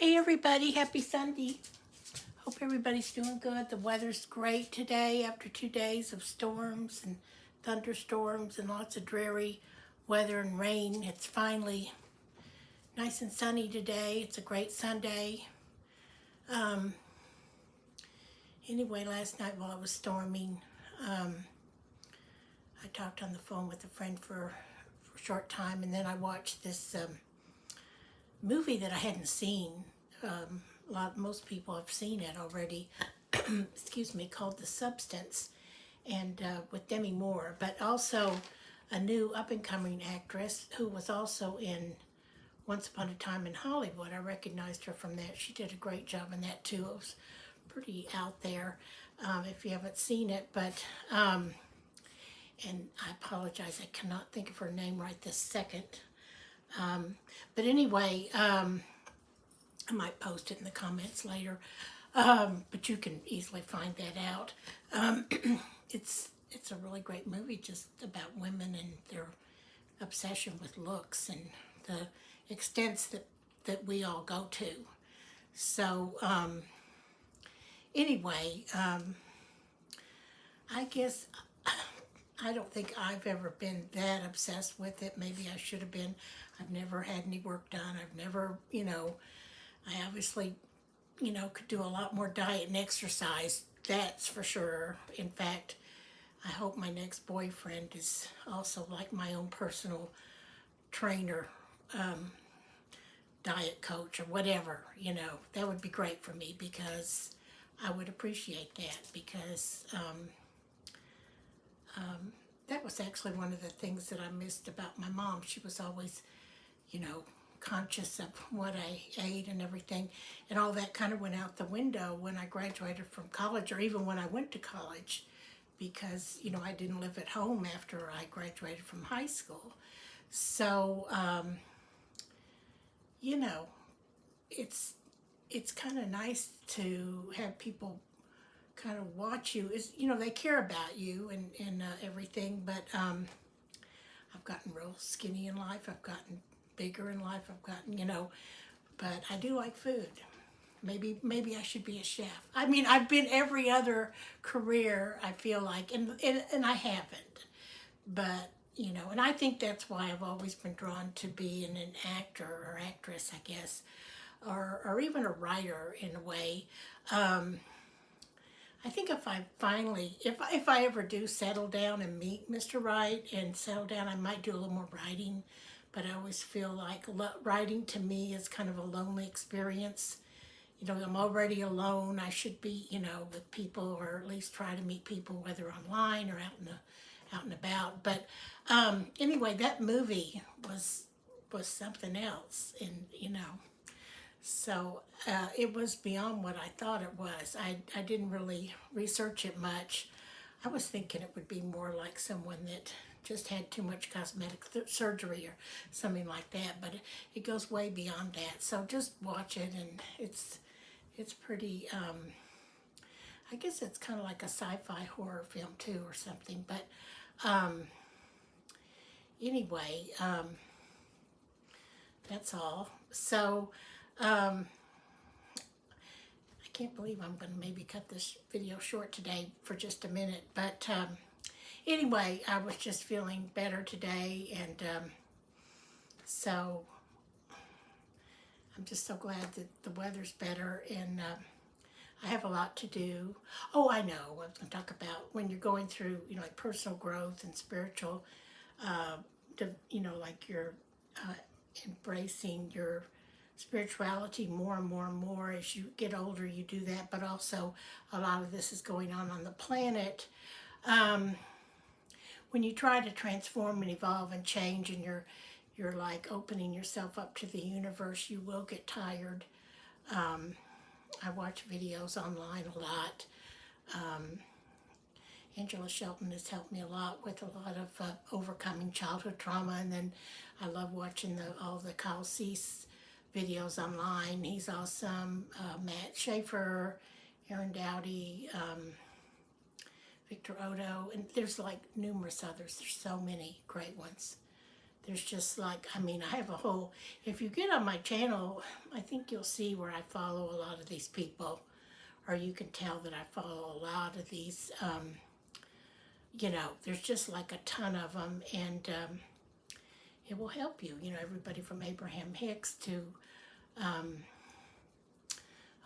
Hey everybody, happy Sunday. Hope everybody's doing good. The weather's great today after 2 days of storms and thunderstorms and lots of dreary weather and rain. It's finally nice and sunny today. It's a great Sunday. Um, anyway, last night while it was storming, I talked on the phone with a friend for a short time, and then I watched this movie that I hadn't seen. Most people have seen it already. Excuse me, called The Substance, and with Demi Moore, but also a new up and coming actress who was also in Once Upon a Time in Hollywood. I recognized her from that. She did a great job in that too. It was pretty out there if you haven't seen it, but and I apologize, I cannot think of her name right this second. But anyway, I might post it in the comments later, but you can easily find that out. Um, it's a really great movie, just about women and their obsession with looks and the extents that we all go to. So anyway, I guess I don't think I've ever been that obsessed with it. Maybe I should have been. I've never had any work done. I've never, I obviously, could do a lot more diet and exercise. That's for sure. In fact, I hope my next boyfriend is also like my own personal trainer, diet coach, or whatever. That would be great for me because I would appreciate that because that was actually one of the things that I missed about my mom. She was always, conscious of what I ate and everything. And all that kind of went out the window when I graduated from college, or even when I went to college, because, I didn't live at home after I graduated from high school. So, you know, it's kind of nice to have people kind of watch you. Is they care about you and everything, but I've gotten real skinny in life. I've gotten bigger in life. I've gotten, but I do like food. Maybe I should be a chef. I mean, I've been every other career, I feel like, and I haven't. But, and I think that's why I've always been drawn to being an actor or actress, I guess, or even a writer in a way. I think if I finally, if I ever do settle down and meet Mr. Right and settle down, I might do a little more writing. But I always feel like writing to me is kind of a lonely experience. I'm already alone. I should be, with people, or at least try to meet people, whether online or out and about. But anyway, that movie was something else, and so it was beyond what I thought it was. I didn't really research it much. I was thinking it would be more like someone that just had too much cosmetic surgery or something like that, but it goes way beyond that. So just watch it, and it's pretty. I guess it's kind of like a sci-fi horror film too, or something. But anyway, that's all. So. I can't believe I'm going to maybe cut this video short today for just a minute. But anyway, I was just feeling better today, and so I'm just so glad that the weather's better, and I have a lot to do. Oh, I know. I was going to talk about when you're going through, like personal growth and spiritual, like you're embracing your spirituality more and more and more as you get older. You do that, but also a lot of this is going on the planet. When you try to transform and evolve and change, and you're like opening yourself up to the universe, you will get tired. I watch videos online a lot. Angela Shelton has helped me a lot with a lot of overcoming childhood trauma, and then I love watching all the Kyle Cease videos online. He's awesome. Matt Schaefer, Aaron Dowdy, Victor Odo, and there's like numerous others. There's so many great ones. there's just like, I mean, I have a whole, if you get on my channel, I think you'll see where I follow a lot of these people, or you can tell that I follow a lot of these, you know, there's just like a ton of them, and it will help you, you know, everybody from Abraham Hicks to, oh,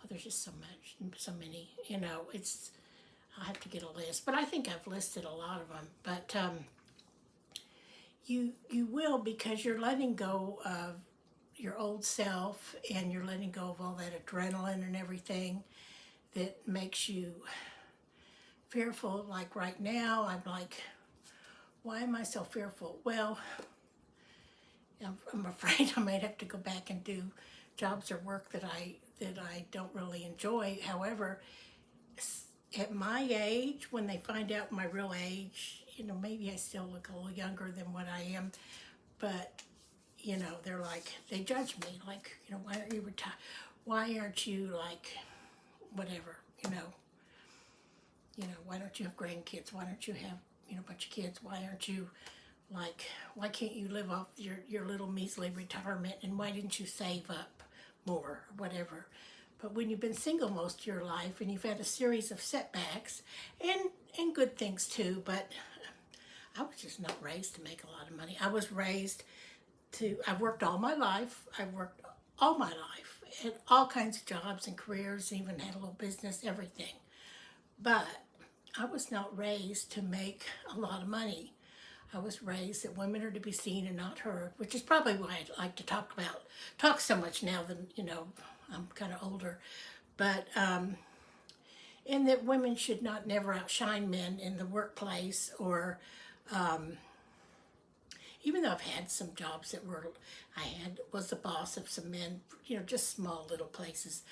there's just so much, so many, you know, it's, I'll have to get a list, but I think I've listed a lot of them, but you will, because you're letting go of your old self, and you're letting go of all that adrenaline and everything that makes you fearful. Like right now, I'm like, why am I so fearful? Well, I'm afraid I might have to go back and do jobs or work that I don't really enjoy. However, at my age, when they find out my real age, you know, maybe I still look a little younger than what I am, but you know, they're like, they judge me, like, you know, why aren't you retired? Why aren't you like, whatever, you know, why don't you have grandkids? Why don't you have, you know, a bunch of kids? Why aren't you like, why can't you live off your little measly retirement? And why didn't you save up more, or whatever? But when you've been single most of your life, and you've had a series of setbacks and good things too, but I was just not raised to make a lot of money. I was raised I've worked all my life. I've worked all my life at all kinds of jobs and careers, even had a little business, everything. But I was not raised to make a lot of money. I was raised that women are to be seen and not heard, which is probably why I like to talk so much now that, you know, I'm kind of older. But, and that women should not never outshine men in the workplace, or, even though I've had some jobs that was the boss of some men, you know, just small little places,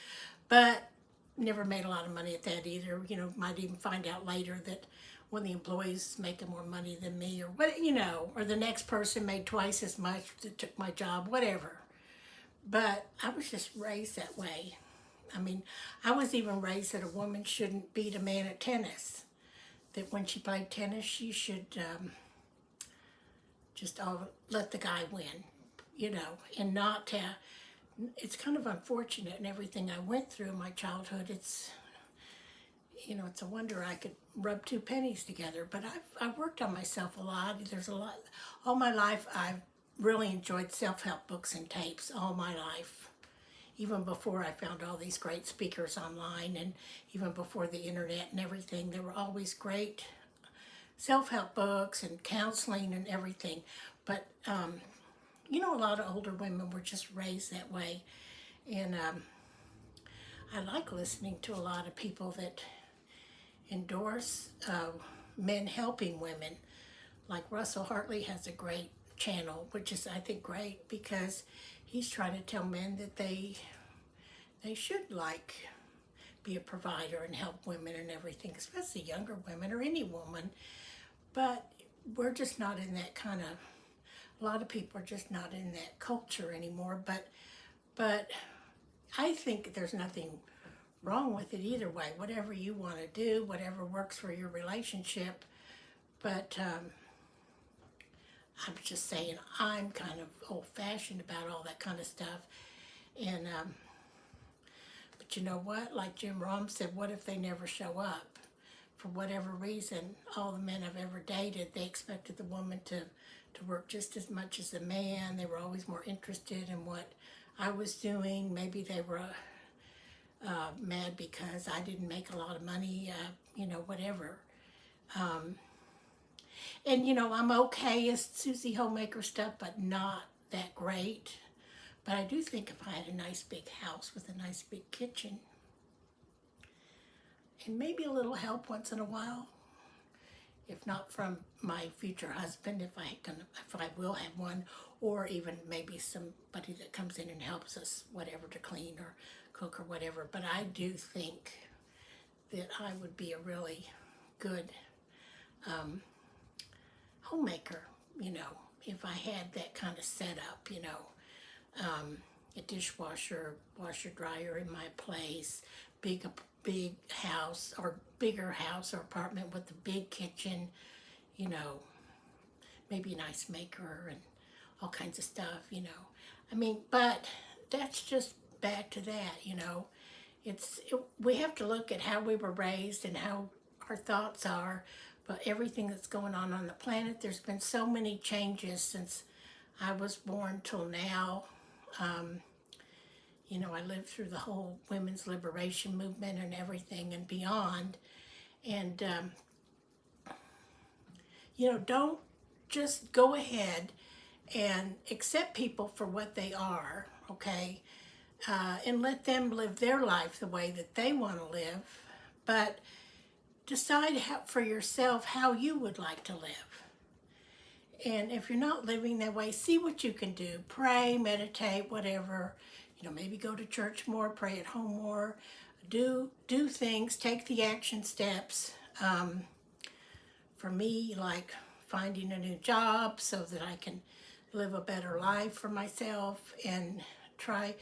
but never made a lot of money at that either. You know, might even find out later that when the employees making more money than me, or what, you know, or the next person made twice as much that took my job, whatever. But I was just raised that way. I mean, I was even raised that a woman shouldn't beat a man at tennis. That when she played tennis, she should just let the guy win, you know, and not it's kind of unfortunate, and everything I went through in my childhood, it's, you know, it's a wonder I could rub two pennies together. But I've worked on myself a lot. There's a lot. All my life, I've really enjoyed self-help books and tapes all my life. Even before I found all these great speakers online, and even before the internet and everything, there were always great self-help books and counseling and everything. But, you know, a lot of older women were just raised that way. And I like listening to a lot of people that endorse men helping women. Like Russell Hartley has a great channel, which is, I think, great, because he's trying to tell men that they should like be a provider and help women and everything, especially younger women or any woman. But we're just not in that kind of, a lot of people are just not in that culture anymore. But I think there's nothing wrong with it either way. Whatever you want to do, whatever works for your relationship. But I'm just saying, I'm kind of old-fashioned about all that kind of stuff. And but you know what? Like Jim Rohn said, what if they never show up? For whatever reason, all the men I've ever dated, they expected the woman to work just as much as the man. They were always more interested in what I was doing. Maybe they were mad because I didn't make a lot of money, you know, whatever. And, you know, I'm okay as Susie Homemaker stuff, but not that great. But I do think if I had a nice big house with a nice big kitchen, and maybe a little help once in a while, if not from my future husband, if I will have one, or even maybe somebody that comes in and helps us, whatever, to clean or cook or whatever. But I do think that I would be a really good homemaker, you know, if I had that kind of setup, you know, a dishwasher, washer, dryer in my place, big house, or bigger house or apartment with a big kitchen, you know, maybe an ice maker and all kinds of stuff, you know. I mean, but that's just back to that, you know. We have to look at how we were raised and how our thoughts are, but everything that's going on the planet. There's been so many changes since I was born till now. You know, I lived through the whole women's liberation movement and everything and beyond. And, you know, don't just go ahead and accept people for what they are, okay? And let them live their life the way that they want to live. But decide for yourself how you would like to live. And if you're not living that way, see what you can do. Pray, meditate, whatever. You know, maybe go to church more, pray at home more. Do things, take the action steps. For me, like finding a new job so that I can live a better life for myself and try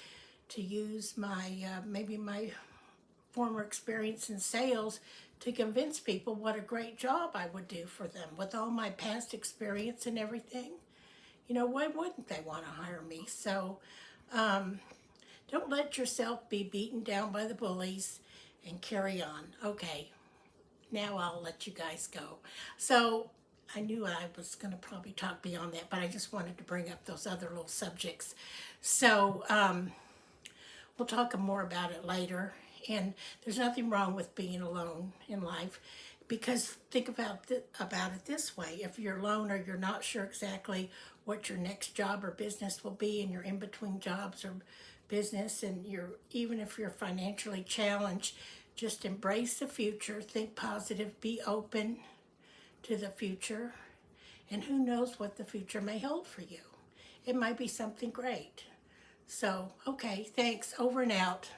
to use maybe my former experience in sales to convince people what a great job I would do for them with all my past experience and everything. You know, why wouldn't they want to hire me? So don't let yourself be beaten down by the bullies and carry on. Okay, now I'll let you guys go. So I knew I was going to probably talk beyond that, but I just wanted to bring up those other little subjects. So we'll talk more about it later. And there's nothing wrong with being alone in life, because think about it this way. If you're alone or you're not sure exactly what your next job or business will be, and you're in between jobs or business, and even if you're financially challenged, just embrace the future, think positive, be open to the future, and who knows what the future may hold for you. It might be something great. So, okay, thanks. Over and out.